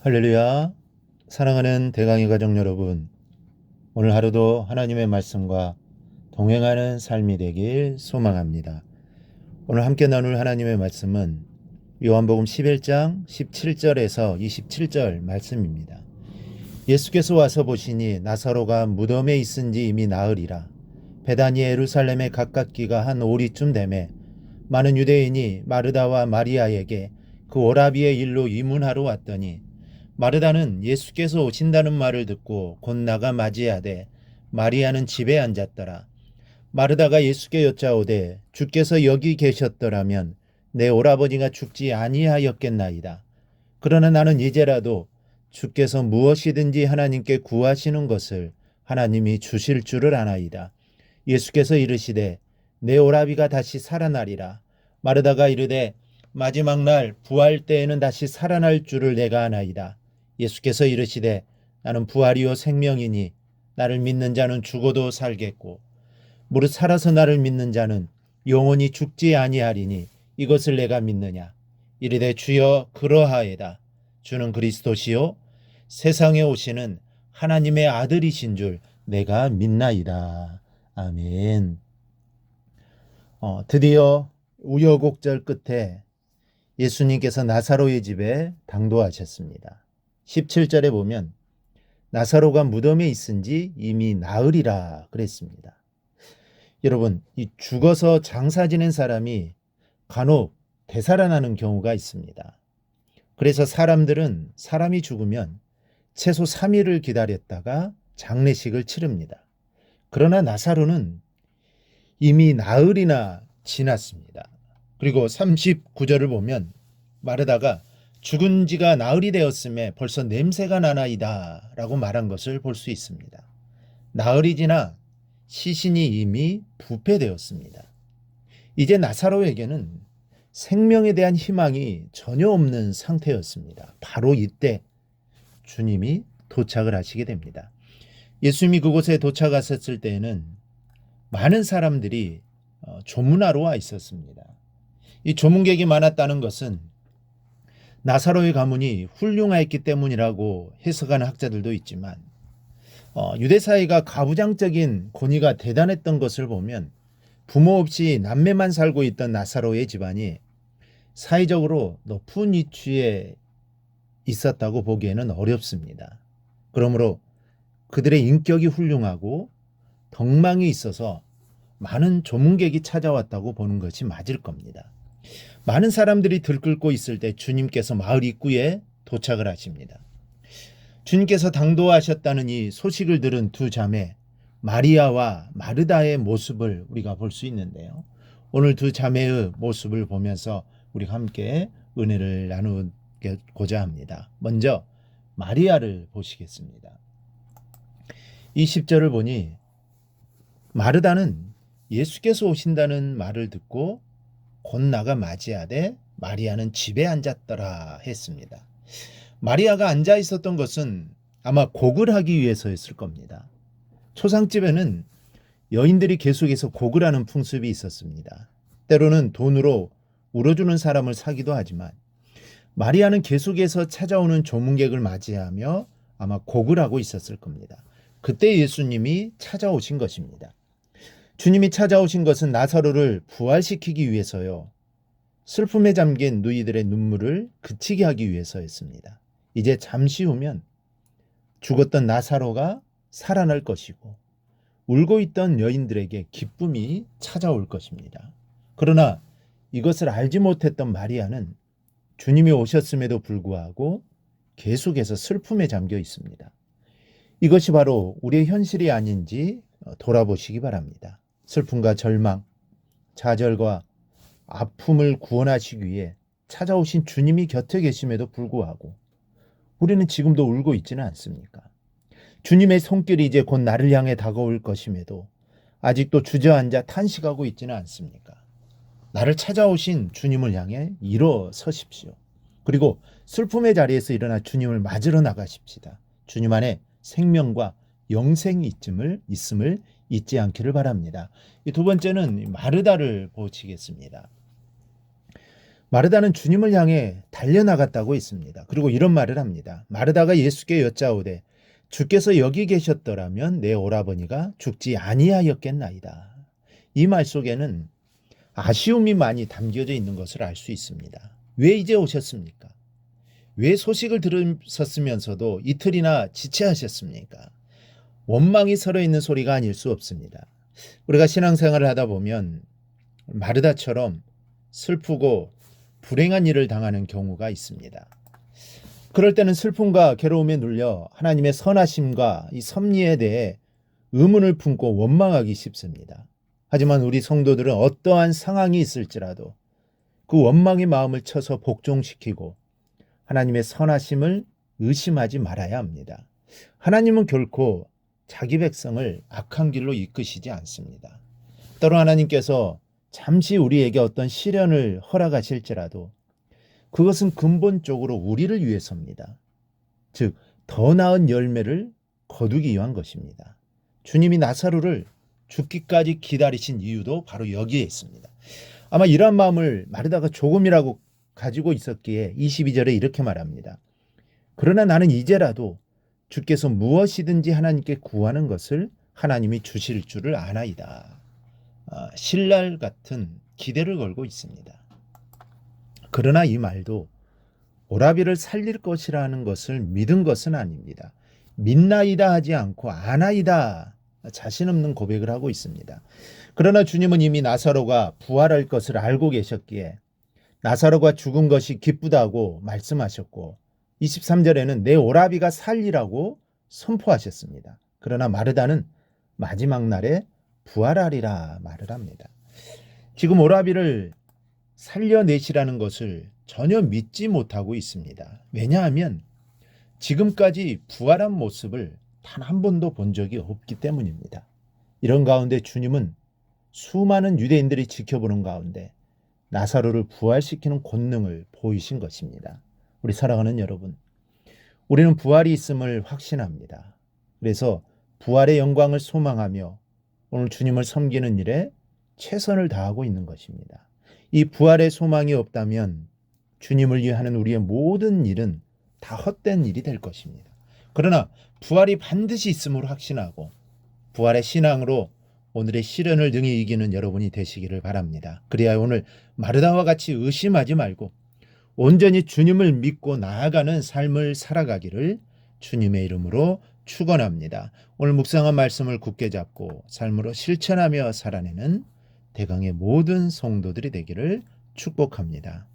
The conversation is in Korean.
할렐루야. 사랑하는 대강의 가족 여러분, 오늘 하루도 하나님의 말씀과 동행하는 삶이 되길 소망합니다. 오늘 함께 나눌 하나님의 말씀은 요한복음 11장 17절에서 27절 말씀입니다. 예수께서 와서 보시니 나사로가 무덤에 있은지 이미 나으리라. 베다니 예루살렘에 가깝기가 한 오리쯤 되매 많은 유대인이 마르다와 마리아에게 그 오라비의 일로 이문하러 왔더니 마르다는 예수께서 오신다는 말을 듣고 곧 나가 맞이하되 마리아는 집에 앉았더라. 마르다가 예수께 여짜오되 주께서 여기 계셨더라면 내 오라버니가 죽지 아니하였겠나이다. 그러나 나는 이제라도 주께서 무엇이든지 하나님께 구하시는 것을 하나님이 주실 줄을 아나이다. 예수께서 이르시되 내 오라비가 다시 살아나리라. 마르다가 이르되 마지막 날 부활 때에는 다시 살아날 줄을 내가 아나이다. 예수께서 이르시되 나는 부활이요 생명이니 나를 믿는 자는 죽어도 살겠고 무릇 살아서 나를 믿는 자는 영원히 죽지 아니하리니 이것을 내가 믿느냐. 이르되 주여 그러하에다. 주는 그리스도시요 세상에 오시는 하나님의 아들이신 줄 내가 믿나이다. 아멘. 드디어 우여곡절 끝에 예수님께서 나사로의 집에 당도하셨습니다. 17절에 보면 나사로가 무덤에 있은지 이미 나으리라 그랬습니다. 여러분, 이 죽어서 장사 지낸 사람이 간혹 되살아나는 경우가 있습니다. 그래서 사람들은 사람이 죽으면 최소 3일을 기다렸다가 장례식을 치릅니다. 그러나 나사로는 이미 나흘이나 지났습니다. 그리고 39절을 보면 마르다가 죽은 지가 나흘이 되었음에 벌써 냄새가 나나이다 라고 말한 것을 볼 수 있습니다. 나흘이 지나 시신이 이미 부패되었습니다. 이제 나사로에게는 생명에 대한 희망이 전혀 없는 상태였습니다. 바로 이때 주님이 도착을 하시게 됩니다. 예수님이 그곳에 도착하셨을 때에는 많은 사람들이 조문하러 와 있었습니다. 이 조문객이 많았다는 것은 나사로의 가문이 훌륭했기 때문이라고 해석하는 학자들도 있지만 유대 사회가 가부장적인 권위가 대단했던 것을 보면 부모 없이 남매만 살고 있던 나사로의 집안이 사회적으로 높은 위치에 있었다고 보기에는 어렵습니다. 그러므로 그들의 인격이 훌륭하고 덕망이 있어서 많은 조문객이 찾아왔다고 보는 것이 맞을 겁니다. 많은 사람들이 들끓고 있을 때 주님께서 마을 입구에 도착을 하십니다. 주님께서 당도하셨다는 이 소식을 들은 두 자매 마리아와 마르다의 모습을 우리가 볼 수 있는데요. 오늘 두 자매의 모습을 보면서 우리가 함께 은혜를 나누고자 합니다. 먼저 마리아를 보시겠습니다. 이 10절을 보니 마르다는 예수께서 오신다는 말을 듣고 곧 나가 맞이하되 마리아는 집에 앉았더라 했습니다. 마리아가 앉아 있었던 것은 아마 곡을 하기 위해서였을 겁니다. 초상집에는 여인들이 계속해서 곡을 하는 풍습이 있었습니다. 때로는 돈으로 울어주는 사람을 사기도 하지만 마리아는 계속해서 찾아오는 조문객을 맞이하며 아마 곡을 하고 있었을 겁니다. 그때 예수님이 찾아오신 것입니다. 주님이 찾아오신 것은 나사로를 부활시키기 위해서요. 슬픔에 잠긴 누이들의 눈물을 그치게 하기 위해서였습니다. 이제 잠시 후면 죽었던 나사로가 살아날 것이고 울고 있던 여인들에게 기쁨이 찾아올 것입니다. 그러나 이것을 알지 못했던 마리아는 주님이 오셨음에도 불구하고 계속해서 슬픔에 잠겨 있습니다. 이것이 바로 우리의 현실이 아닌지 돌아보시기 바랍니다. 슬픔과 절망, 좌절과 아픔을 구원하시기 위해 찾아오신 주님이 곁에 계심에도 불구하고 우리는 지금도 울고 있지는 않습니까? 주님의 손길이 이제 곧 나를 향해 다가올 것임에도 아직도 주저앉아 탄식하고 있지는 않습니까? 나를 찾아오신 주님을 향해 일어서십시오. 그리고 슬픔의 자리에서 일어나 주님을 맞으러 나가십시다. 주님 안에 생명과 영생이 있음을 잊지 않기를 바랍니다. 이 두 번째는 마르다를 보시겠습니다. 마르다는 주님을 향해 달려나갔다고 했습니다. 그리고 이런 말을 합니다. 마르다가 예수께 여짜오되 주께서 여기 계셨더라면 내 오라버니가 죽지 아니하였겠나이다. 이 말 속에는 아쉬움이 많이 담겨져 있는 것을 알 수 있습니다. 왜 이제 오셨습니까? 왜 소식을 들으셨으면서도 이틀이나 지체하셨습니까? 원망이 서려 있는 소리가 아닐 수 없습니다. 우리가 신앙생활을 하다 보면 마르다처럼 슬프고 불행한 일을 당하는 경우가 있습니다. 그럴 때는 슬픔과 괴로움에 눌려 하나님의 선하심과 이 섭리에 대해 의문을 품고 원망하기 쉽습니다. 하지만 우리 성도들은 어떠한 상황이 있을지라도 그 원망의 마음을 쳐서 복종시키고 하나님의 선하심을 의심하지 말아야 합니다. 하나님은 결코 자기 백성을 악한 길로 이끄시지 않습니다. 때로 하나님께서 잠시 우리에게 어떤 시련을 허락하실지라도 그것은 근본적으로 우리를 위해서입니다. 즉, 더 나은 열매를 거두기 위한 것입니다. 주님이 나사로를 죽기까지 기다리신 이유도 바로 여기에 있습니다. 아마 이러한 마음을 마르다가 조금이라고 가지고 있었기에 22절에 이렇게 말합니다. 그러나 나는 이제라도 주께서 무엇이든지 하나님께 구하는 것을 하나님이 주실 줄을 아나이다. 신랄 같은 기대를 걸고 있습니다. 그러나 이 말도 오라비를 살릴 것이라는 것을 믿은 것은 아닙니다. 믿나이다 하지 않고 아나이다 자신 없는 고백을 하고 있습니다. 그러나 주님은 이미 나사로가 부활할 것을 알고 계셨기에 나사로가 죽은 것이 기쁘다고 말씀하셨고 23절에는 내 오라비가 살리라고 선포하셨습니다. 그러나 마르다는 마지막 날에 부활하리라 말을 합니다. 지금 오라비를 살려내시라는 것을 전혀 믿지 못하고 있습니다. 왜냐하면 지금까지 부활한 모습을 단 한 번도 본 적이 없기 때문입니다. 이런 가운데 주님은 수많은 유대인들이 지켜보는 가운데 나사로를 부활시키는 권능을 보이신 것입니다. 우리 사랑하는 여러분, 우리는 부활이 있음을 확신합니다. 그래서 부활의 영광을 소망하며 오늘 주님을 섬기는 일에 최선을 다하고 있는 것입니다. 이 부활의 소망이 없다면 주님을 위해 하는 우리의 모든 일은 다 헛된 일이 될 것입니다. 그러나 부활이 반드시 있음을 확신하고 부활의 신앙으로 오늘의 시련을 능히 이기는 여러분이 되시기를 바랍니다. 그래야 오늘 마르다와 같이 의심하지 말고 온전히 주님을 믿고 나아가는 삶을 살아가기를 주님의 이름으로 축원합니다. 오늘 묵상한 말씀을 굳게 잡고 삶으로 실천하며 살아내는 대강의 모든 성도들이 되기를 축복합니다.